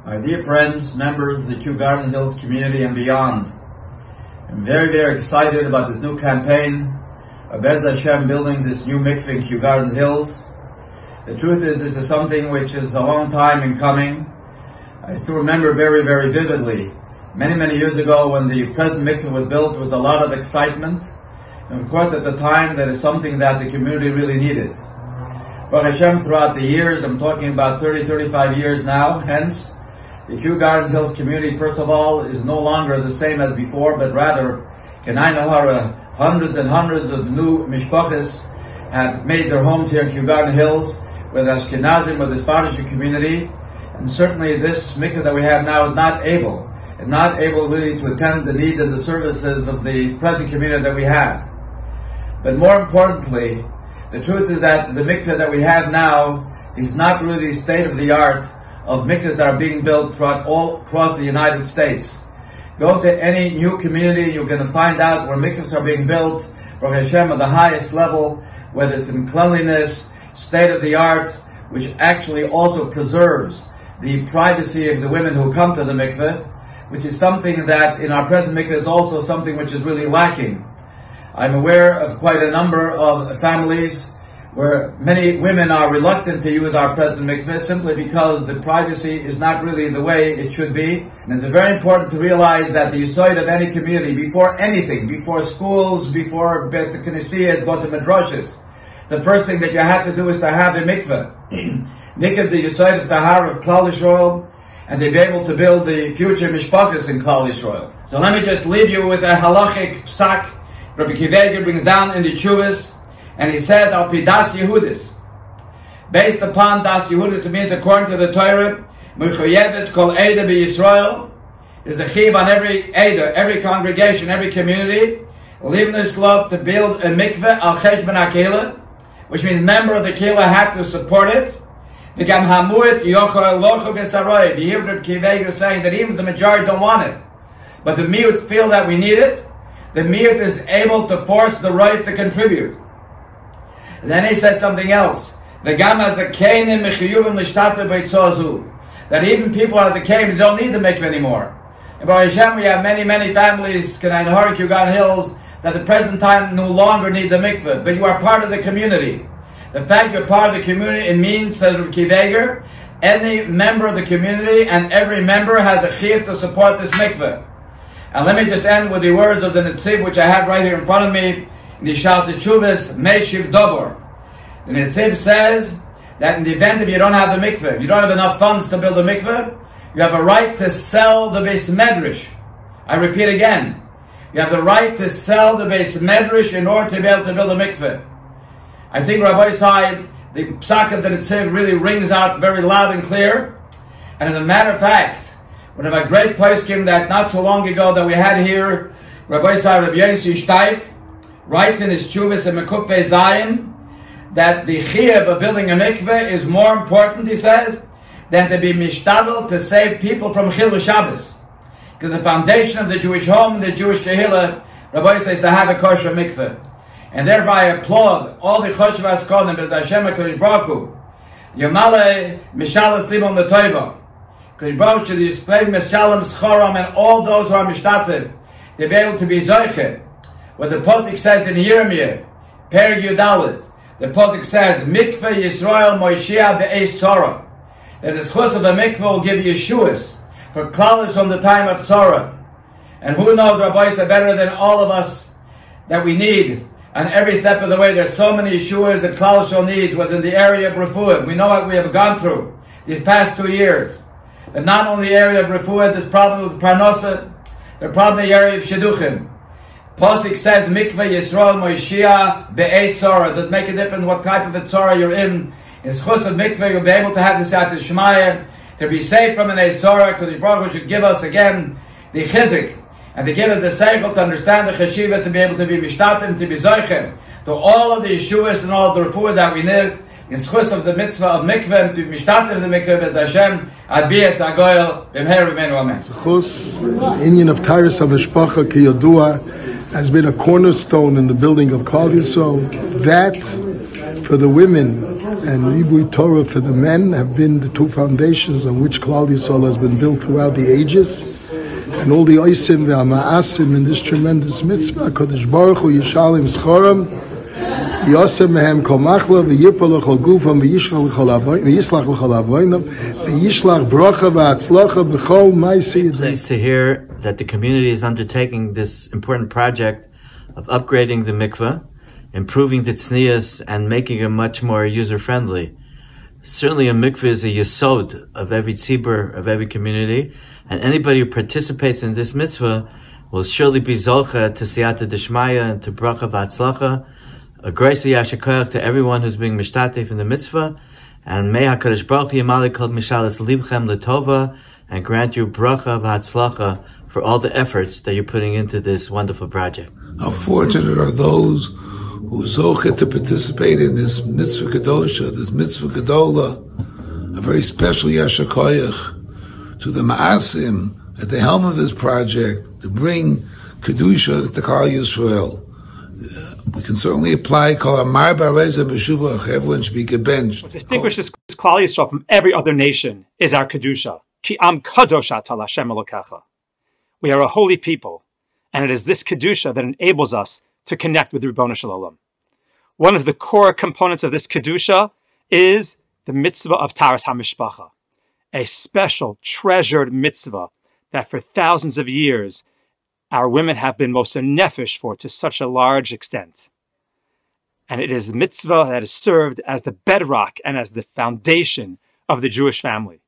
My dear friends, members of the Kew Garden Hills community and beyond, I'm very, very excited about this new campaign of Bez Hashem building this new mikveh in Kew Garden Hills. The truth is, this is something which is a long time in coming. I still remember very, very vividly, many, many years ago when the present mikveh was built, there was a lot of excitement. And of course, at the time, that is something that the community really needed. Baruch Hashem, throughout the years, I'm talking about 30, 35 years now, hence, the Kew Garden Hills community, first of all, is no longer the same as before, but rather, hundreds and hundreds of new mishpachas have made their homes here in Kew Garden Hills, with Ashkenazim, with the Sephardic community, and certainly this mikveh that we have now is not able really to attend the needs and the services of the present community that we have. But more importantly, the truth is that the mikveh that we have now is not really state-of-the-art of mikvahs that are being built all across the United States. Go to any new community, you're going to find out where mikvahs are being built, Baruch Hashem, at the highest level, whether it's in cleanliness, state-of-the-art, which actually also preserves the privacy of the women who come to the mikveh, which is something that in our present mikveh is also something which is really lacking. I'm aware of quite a number of families where many women are reluctant to use our present mikveh simply because the privacy is not really the way it should be. And it's very important to realize that the yesod of any community, before anything, before schools, before Bet Knesset, go to Midrashas, the first thing that you have to do is to have a mikveh. Mikveh, the yesod of tahara of Klal Yisrael, and to be able to build the future mishpachas in Klal Yisrael. So let me just leave you with a halachic psak Rabbi KGH brings down in the Chuvas, and he says, Al pi das Yehudis. Based upon das Yehudis, it means according to the Torah, Mechuyeves kol Eda b'Yisrael, is a chiv on every Eda, every congregation, every community, leaving the slope to build a mikveh al cheshbon hakeilah, which means member of the keilah have to support it. The gam hamuit yochel lochu v'saroi. The Hebrew Rabbi KGH is saying that even the majority don't want it, but the miut feel that we need it. The miut is able to force the right to contribute. And then he says something else. The gam as a keinim mechiyuvim l'shtate b'itzozu. That even people as a keinim don't need the mikveh anymore. In Baruch Hashem, we have many, many families, Kew Garden Hills, that at the present time no longer need the mikveh. But you are part of the community. The fact you're part of the community, it means, says Rabbi KGH, any member of the community and every member has a chiv to support this mikveh. And let me just end with the words of the Netziv, which I have right here in front of me, in the Shal Chuvas, Meshiv Dobor. The Netziv says that in the event if you don't have the mikveh, you don't have enough funds to build a mikveh, you have a right to sell the Beis Medrash. I repeat again, you have the right to sell the Beis Medrash in order to be able to build a mikveh. I think Rabbi Said, the psak of the Netziv really rings out very loud and clear. And as a matter of fact, one of our great poskim that not so long ago that we had here, Rabbi Said Rabbi Yossi Shteif, writes in his Chuvas in Mikveh Zion that the chiyuv of building a mikveh is more important, he says, than to be mishtadel to save people from Chilul Shabbos. Because the foundation of the Jewish home, the Jewish kehillah, Rabbi says to have a kosher mikveh. And therefore I applaud all the choshev haskodim, as Hashem HaKadosh Baruch Hu, Yamale Mishalas Limon L'Toiva, Kadosh Baruch should display Meshalem Schoram and all those who are mishtatev, to be able to be zoiche. What the Posuk says in Yirmiyah, Perek Yudalit, the Posuk says, Mikveh Yisrael Moishia Be'ez Sorah, that the schus of a mikveh will give Yeshuas for klal from the time of Sorah. And who knows, Rabbi said, better than all of us, that we need. And every step of the way, there's so many Yeshuas that klal shall need within the area of refuah. We know what we have gone through these past 2 years. But not only the area of refuah, there's problems with parnosa, the problem in the area of shidduchim. Posik says, Mikveh Yisrael Moishia Be'ez Sorah. Does make a difference what type of a tzorah you're in. In schus of mikveh, you'll be able to have the Siyat Shemaya, to be safe from an Eizorah, because the Baruch Hu should give us again the chizik, and to give us the seichel to understand the cheshiva, to be able to be mishtatim, to be zoichem, to all of the Yeshuas and all of the refuah that we need, in schus of the mitzvah of mikveh, to be mishtatim the mikveh, bez Hashem, ad bias agoyel, b'mher b'menu amen. Schus, the Indian of Tyrus HaMishpacha, ki yodua, has been a cornerstone in the building of Klal Yisrael. That, for the women, and Libui Torah for the men have been the two foundations on which Klal Yisrael has been built throughout the ages. And all the oisim ve'ama'asim in this tremendous mitzvah, Kodesh Baruch Hu Yishalim Schoram, Yosem mehem kol machla ve'yirpa l'chol gufam ve'yishlach l'chol avoinam ve'yishlach bracha ve'atzlacha b'chol ma'aseh yedei. Pleased to hear that the community is undertaking this important project of upgrading the mikveh, improving the tznius, and making it much more user-friendly. Certainly a mikveh is a yesod of every tzibur, of every community, and anybody who participates in this mitzvah will surely be zolcha to siyata d'shmaya and to bracha v'atzlacha. A grace yashikoyach to everyone who's being mishtatef in the mitzvah, and may HaKadosh Baruch Hu Yamali kol mishalas libchem letova, and grant you bracha v'atzlacha for all the efforts that you're putting into this wonderful project. How fortunate are those who zoche to participate in this mitzvah kadosha, this mitzvah gadola, a very special yashikoyach to the ma'asim at the helm of this project to bring kedusha to Klal Yisrael. We can certainly apply Kol Amar Bareza B'Shubach. Everyone should be gebenched. What distinguishes Klal Yisrael from every other nation is our kedusha. Ki am kadosh ata l'Hashem Elokecha. We are a holy people, and it is this kedusha that enables us to connect with the Ribbono Shel Olam. One of the core components of this kedusha is the mitzvah of Taharas HaMishpacha, a special, treasured mitzvah that for thousands of years our women have been moser nefesh for to such a large extent. And it is the mitzvah that is served as the bedrock and as the foundation of the Jewish family.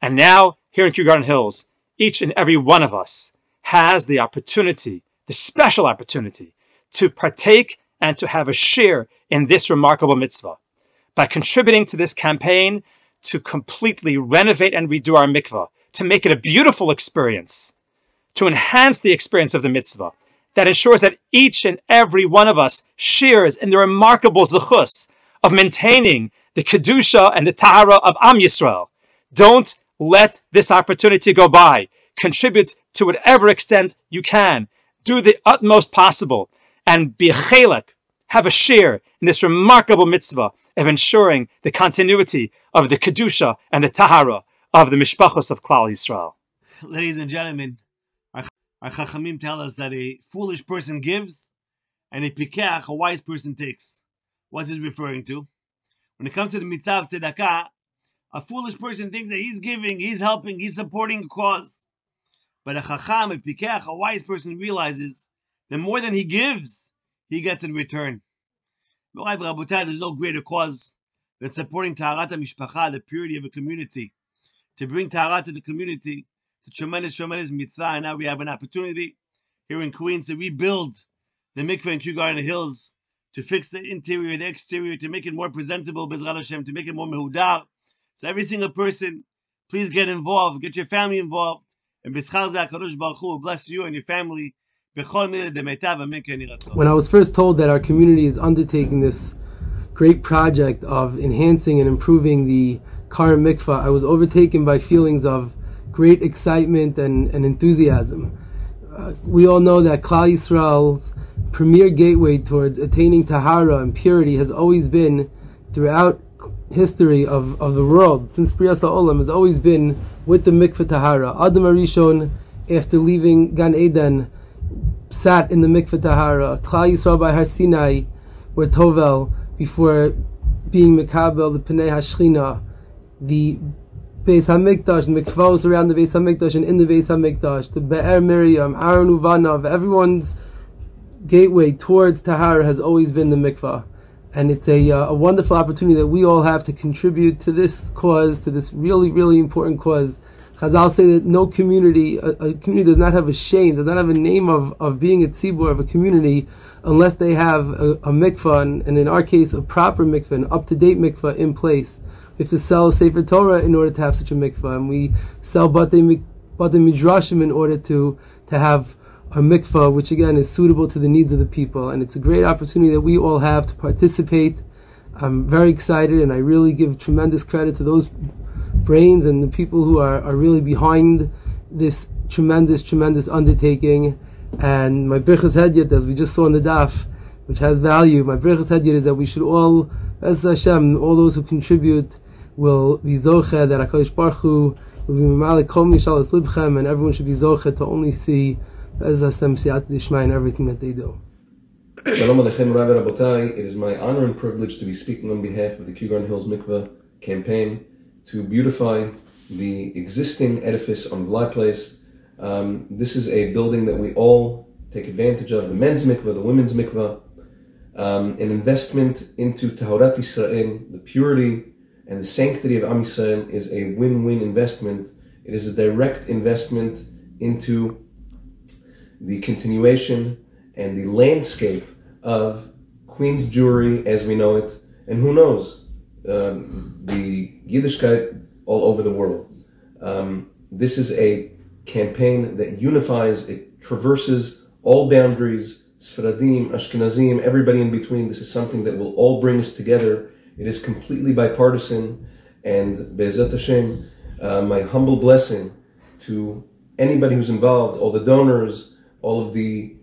And now, here in Kew Garden Hills, each and every one of us has the opportunity, the special opportunity, to partake and to have a share in this remarkable mitzvah. By contributing to this campaign to completely renovate and redo our mikveh, to make it a beautiful experience, to enhance the experience of the mitzvah, that ensures that each and every one of us shares in the remarkable zechus of maintaining the kedusha and the tahara of Am Yisrael. Don't let this opportunity go by. Contribute to whatever extent you can. Do the utmost possible and be a chelek, have a share in this remarkable mitzvah of ensuring the continuity of the kedusha and the tahara of the mishpachos of Klal Yisrael. Ladies and gentlemen, our Chachamim tell us that a foolish person gives and a pikeach, a wise person takes. What is referring to? When it comes to the mitzvah of tzedakah, a foolish person thinks that he's giving, he's helping, he's supporting a cause. But a chacham, a pikeach, a wise person realizes that more than he gives, he gets in return. There's no greater cause than supporting taharat mishpacha, the purity of a community. To bring taharat to the community, it's a tremendous, tremendous mitzvah. And now we have an opportunity here in Queens to rebuild the mikveh in Kew Garden Hills, to fix the interior, the exterior, to make it more presentable, Bezrat Hashem, to make it more mehudar. So every single person, please get involved, get your family involved, and B'schar Zeh HaKadosh Baruch Hu bless you and your family. When I was first told that our community is undertaking this great project of enhancing and improving the current mikveh, I was overtaken by feelings of great excitement and enthusiasm. We all know that Klal Yisrael's premier gateway towards attaining tahara and purity has always been, throughout history of the world, since Brias HaOlam, has always been with the mikveh tahara. Adam HaRishon, after leaving Gan Eden, sat in the mikveh tahara. Klal Yisrael by Har Sinai were tovel before being mekabel the Pnei HaShechina. The Beis HaMikdash, the mikvahs around the Beis HaMikdash and in the Beis HaMikdash, the Be'er Miriam, Aaron Uvanav, everyone's gateway towards tahara has always been the mikvah. And it's a wonderful opportunity that we all have to contribute to this cause, to this really, really important cause. Chazal say that no community, a community does not have a shame, does not have a name of being a tzibur, of a community, unless they have a mikvah, and in our case, a proper mikvah, an up-to-date mikvah in place. We have to sell a Sefer Torah in order to have such a mikvah, and we sell batei midrashim in order to have a mikvah, which again is suitable to the needs of the people. And it's a great opportunity that we all have to participate. I'm very excited, and I really give tremendous credit to those brains and the people who are really behind this tremendous, tremendous undertaking. And my birchas hedyot, as we just saw in the daf, which has value, my birchas hedyot is that we should all As Hashem, all those who contribute will be zoche, that HaKadosh Baruch Hu will be memalik kol mishalas libchem, and everyone should be zoche to only see as Hashem siyat dishmai in everything that they do. Shalom Aleichem, Rabbi Rabotai. It is my honor and privilege to be speaking on behalf of the Kew Garden Hills Mikveh campaign to beautify the existing edifice on V'lai Place. This is a building that we all take advantage of, the men's mikveh, the women's mikveh. An investment into Tahorat Yisrael, the purity and the sanctity of Am Yisrael, is a win-win investment. It is a direct investment into the continuation and the landscape of Queen's Jewry as we know it, and who knows, the Yiddishkeit all over the world. This is a campaign that unifies, it traverses all boundaries, Sfaradim, Ashkenazim, everybody in between. This is something that will all bring us together. It is completely bipartisan, and Be'ezat Hashem, my humble blessing to anybody who's involved, all the donors, all of the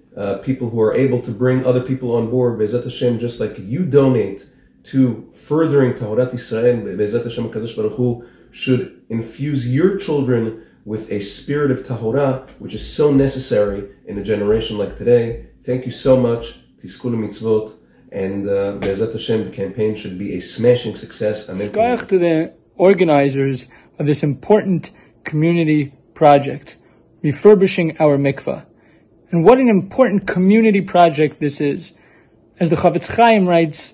people who are able to bring other people on board. Be'ezat Hashem, just like you donate to furthering Tahorat Yisrael, Be'ezat Hashem HaKadosh Baruch Hu should infuse your children with a spirit of Tahorah, which is so necessary in a generation like today. Thank you so much, Tizkulu Mitzvot, and Be'ezat Hashem, the campaign should be a smashing success. Amen. Shkoyach to the organizers of this important community project, refurbishing our mikveh. And what an important community project this is. As the Chavetz Chaim writes,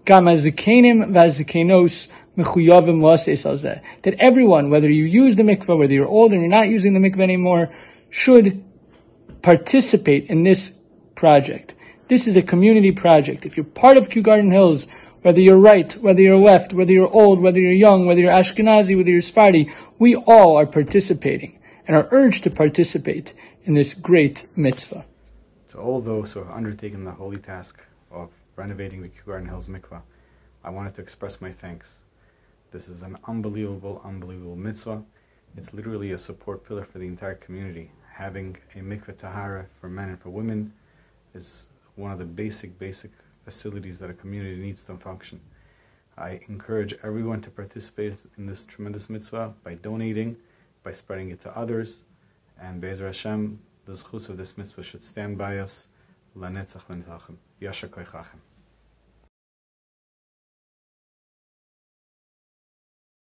Gam hazikenim v'hazikenos mechuyavim la'aseh hazeh, that everyone, whether you use the mikveh, whether you're old and you're not using the mikveh anymore, should participate in this project. This is a community project. If you're part of Kew Garden Hills, whether you're right, whether you're left, whether you're old, whether you're young, whether you're Ashkenazi, whether you're Sephardi, we all are participating and are urged to participate in this great mitzvah. To all those who have undertaken the holy task of renovating the Kew Garden Hills mikvah, I wanted to express my thanks. This is an unbelievable mitzvah. It's literally a support pillar for the entire community. Having a mikveh tahara for men and for women is one of the basic facilities that a community needs to function. I encourage everyone to participate in this tremendous mitzvah by donating, by spreading it to others, and Be'ezer Hashem, the zchus of this mitzvah should stand by us. Lanetzach l'nitzachem. Yasher koichachem.